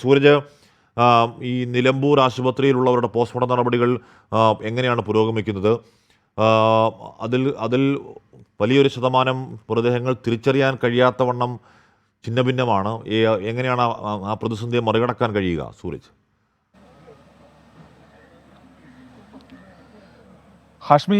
സൂരജ്, ഈ നിലമ്പൂർ ആശുപത്രിയിലുള്ളവരുടെ പോസ്റ്റ്മോർട്ടം നടപടികൾ എങ്ങനെയാണ് പുരോഗമിക്കുന്നത്? അതിൽ അതിൽ വലിയൊരു ശതമാനം മൃതദേഹങ്ങൾ തിരിച്ചറിയാൻ കഴിയാത്തവണ്ണം ഛിന്നഭിന്നമാണ്. എങ്ങനെയാണ് ആ പ്രതിസന്ധിയെ മറികടക്കാൻ കഴിയുക, സൂരജ്? ഹാഷ്മി,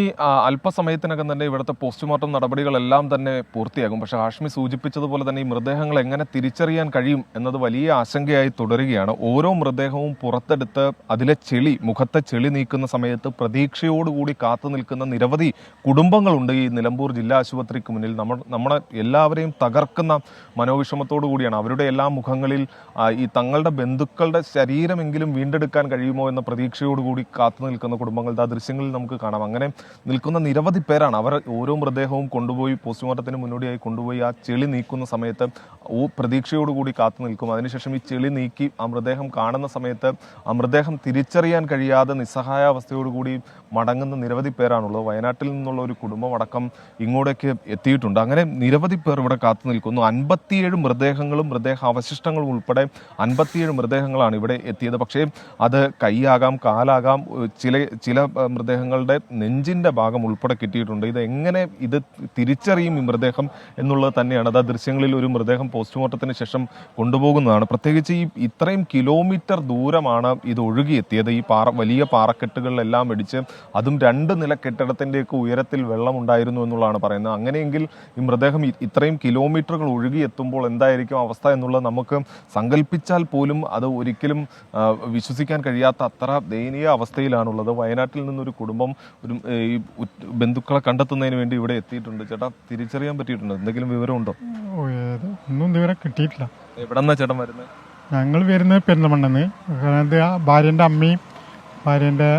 അല്പസമയത്തിനകം തന്നെ ഇവിടുത്തെ പോസ്റ്റ്മോർട്ടം നടപടികളെല്ലാം തന്നെ പൂർത്തിയാകും. പക്ഷേ ഹാഷ്മി സൂചിപ്പിച്ചതുപോലെ തന്നെ ഈ മൃതദേഹങ്ങൾ എങ്ങനെ തിരിച്ചറിയാൻ കഴിയും എന്നത് വലിയ ആശങ്കയായി തുടരുകയാണ്. ഓരോ മൃതദേഹവും പുറത്തെടുത്ത് അതിലെ ചെളി, മുഖത്തെ ചെളി നീക്കുന്ന സമയത്ത് പ്രതീക്ഷയോടുകൂടി കാത്തു നിൽക്കുന്ന നിരവധി കുടുംബങ്ങളുണ്ട് ഈ നിലമ്പൂർ ജില്ലാ ആശുപത്രിക്ക് മുന്നിൽ. നമ്മളെ എല്ലാവരെയും തകർക്കുന്ന മനോവിഷമത്തോടു കൂടിയാണ് അവരുടെ എല്ലാ മുഖങ്ങളിൽ ഈ തങ്ങളുടെ ബന്ധുക്കളുടെ ശരീരമെങ്കിലും വീണ്ടെടുക്കാൻ കഴിയുമോ എന്ന പ്രതീക്ഷയോടുകൂടി കാത്തു നിൽക്കുന്ന കുടുംബങ്ങളുടെ ആ ദൃശ്യങ്ങളിൽ നമുക്ക് കാണാം. അങ്ങനെ നിൽക്കുന്ന നിരവധി പേരാണ്. അവർ ഓരോ മൃതദേഹവും കൊണ്ടുപോയി പോസ്റ്റ്മോർട്ടത്തിന് മുന്നോടിയായി കൊണ്ടുപോയി ആ ചെളി നീക്കുന്ന സമയത്ത് പ്രതീക്ഷയോടുകൂടി കാത്തു നിൽക്കും. അതിനുശേഷം ഈ ചെളി നീക്കി ആ മൃതദേഹം കാണുന്ന സമയത്ത് ആ മൃതദേഹം തിരിച്ചറിയാൻ കഴിയാതെ നിസ്സഹായാവസ്ഥയോടുകൂടി മടങ്ങുന്ന നിരവധി പേരാണുള്ളത്. വയനാട്ടിൽ നിന്നുള്ള ഒരു കുടുംബം അടക്കം ഇങ്ങോട്ടേക്ക് എത്തിയിട്ടുണ്ട്. അങ്ങനെ നിരവധി പേർ ഇവിടെ കാത്തു നിൽക്കുന്നു. 57 മൃതദേഹങ്ങളും മൃതദേഹ അവശിഷ്ടങ്ങളും ഉൾപ്പെടെ 57 മൃതദേഹങ്ങളാണ് ഇവിടെ എത്തിയത്. പക്ഷേ അത് കൈയാകാം, കാലാകാം, ചില മൃതദേഹങ്ങളുടെ നെഞ്ചിൻ്റെ ഭാഗം ഉൾപ്പെടെ കിട്ടിയിട്ടുണ്ട്. ഇത് തിരിച്ചറിയും ഈ മൃതദേഹം എന്നുള്ളത് തന്നെയാണ്. അത് ആ ദൃശ്യങ്ങളിൽ ഒരു മൃതദേഹം പോസ്റ്റ്മോർട്ടത്തിന് ശേഷം കൊണ്ടുപോകുന്നതാണ്. പ്രത്യേകിച്ച് ഇത്രയും കിലോമീറ്റർ ദൂരമാണ് ഇത് ഒഴുകിയെത്തിയത്. ഈ വലിയ പാറക്കെട്ടുകളിലെല്ലാം ഇടിച്ച്, അതും 2 നില കെട്ടിടത്തിൻ്റെയൊക്കെ ഉയരത്തിൽ വെള്ളമുണ്ടായിരുന്നു എന്നുള്ളതാണ് പറയുന്നത്. അങ്ങനെയെങ്കിൽ ഈ മൃതദേഹം ഇത്രയും കിലോമീറ്ററുകൾ ഒഴുകിയെത്തുമ്പോൾ എന്തായിരിക്കും അവസ്ഥ എന്നുള്ളത് നമുക്ക് സങ്കല്പിച്ചാൽ പോലും അത് ഒരിക്കലും വിശ്വസിക്കാൻ കഴിയാത്ത അത്ര ദയനീയ അവസ്ഥയിലാണുള്ളത്. വയനാട്ടിൽ നിന്നൊരു കുടുംബം ഈ ബന്ധുക്കളെ കണ്ടെത്തുന്നതിന് വേണ്ടി ഇവിടെ എത്തിയിട്ടുണ്ട്. ചേട്ടാ, തിരിച്ചറിയാൻ പറ്റിയിട്ടുണ്ട്? എന്തെങ്കിലും വിവരമുണ്ടോ? ഒന്നും ഇതുവരെ കിട്ടിയിട്ടില്ല. എവിടെന്നാ ചേട്ടൻ വരുന്നത്? ഞങ്ങൾ വരുന്നത് പെരിന്തൽമണ്ണെന്ന്. ഭാര്യൻ്റെ അമ്മയും ഭാര്യൻ്റെ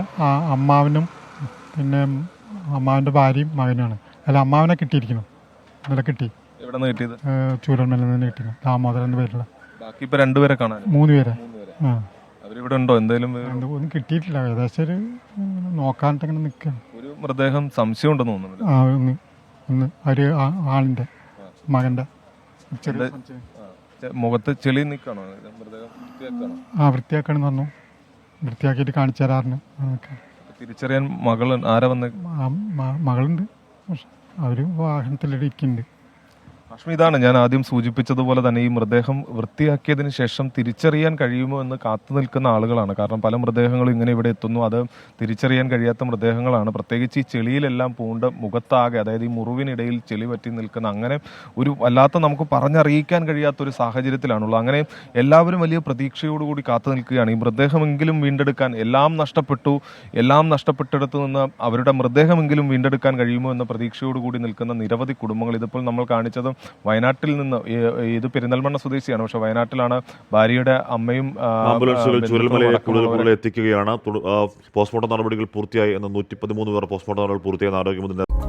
അമ്മാവനും പിന്നെ അമ്മാവൻ്റെ ഭാര്യയും മകനുമാണ്. അല്ല, അമ്മാവനെ കിട്ടിയിരിക്കണം. ഇന്നലെ കിട്ടി. എവിടെ നിന്ന് കിട്ടിയത്? ചൂരൽമലയിൽ നിന്ന് കിട്ടിയത്. ദാമോദരൻ എന്ന് പേരുള്ള. ബാക്കി ഇപ്പൊ 2 പേരെ കാണാൻ? 3 പേരെ. അവരിവിടെ ഉണ്ടോ? എന്തെങ്കിലും ഒന്നും കിട്ടിയിട്ടില്ല. ഏകദേശം ഒരു നോക്കാനിട്ടങ്ങനെ നിൽക്കുകയാണ്. ഒരു മൃതദേഹം സംശയം ഉണ്ടെന്ന് തോന്നുന്നു. ഒരു ആളിൻ്റെ മകൻ്റെ മുഖത്ത് ചെളി നിൽക്കണോ? വൃത്തിയാക്കണം പറഞ്ഞു. വൃത്തിയാക്കിയിട്ട് കാണിച്ചു തരാറിന്. തിരിച്ചറിയാൻ മകൾ ആരാ വന്ന്? മകളുണ്ട്. പക്ഷെ അവർ വാഹനത്തിലിരിക്കുന്നുണ്ട്. ഹാഷ്മി, ഇതാണ് ഞാൻ ആദ്യം സൂചിപ്പിച്ചതുപോലെ തന്നെ ഈ മൃതദേഹം വൃത്തിയാക്കിയതിന് ശേഷം തിരിച്ചറിയാൻ കഴിയുമോ എന്ന് കാത്തു നിൽക്കുന്ന ആളുകളാണ്. കാരണം പല മൃതദേഹങ്ങളും ഇങ്ങനെ ഇവിടെ എത്തുന്നു. അത് തിരിച്ചറിയാൻ കഴിയാത്ത മൃതദേഹങ്ങളാണ്. പ്രത്യേകിച്ച് ഈ ചെളിയിലെല്ലാം പൂണ്ട് മുഖത്താകെ, അതായത് ഈ മുറിവിനിടയിൽ ചെളി പറ്റി നിൽക്കുന്ന, അങ്ങനെ ഒരു വല്ലാത്ത നമുക്ക് പറഞ്ഞറിയിക്കാൻ കഴിയാത്തൊരു സാഹചര്യത്തിലാണുള്ളത്. അങ്ങനെ എല്ലാവരും വലിയ പ്രതീക്ഷയോടുകൂടി കാത്തു നിൽക്കുകയാണ്. ഈ മൃതദേഹമെങ്കിലും വീണ്ടെടുക്കാൻ. എല്ലാം നഷ്ടപ്പെട്ടിടത്തു നിന്ന് അവരുടെ മൃതദേഹമെങ്കിലും വീണ്ടെടുക്കാൻ കഴിയുമോ എന്ന പ്രതീക്ഷയോടുകൂടി നിൽക്കുന്ന നിരവധി കുടുംബങ്ങൾ. ഇതിപ്പോൾ നമ്മൾ കാണിച്ചത് വയനാട്ടിൽ നിന്ന്, ഇത് പെരിന്തൽമണ്ണ സ്വദേശിയാണ്. പക്ഷെ വയനാട്ടിലാണ്. ഭാര്യയുടെ അമ്മയും ആംബുലൻസുകൾ ചൂരൽമലയെ കൂടുതൽ എത്തിക്കുകയാണ്. പോസ്റ്റ്മോർട്ടം നടപടികൾ പൂർത്തിയായി എന്ന് 113 പേർ പോസ്റ്റ്മോർട്ടം നടപടികൾ പൂർത്തിയായെന്ന് ആരോഗ്യമന്ത്രി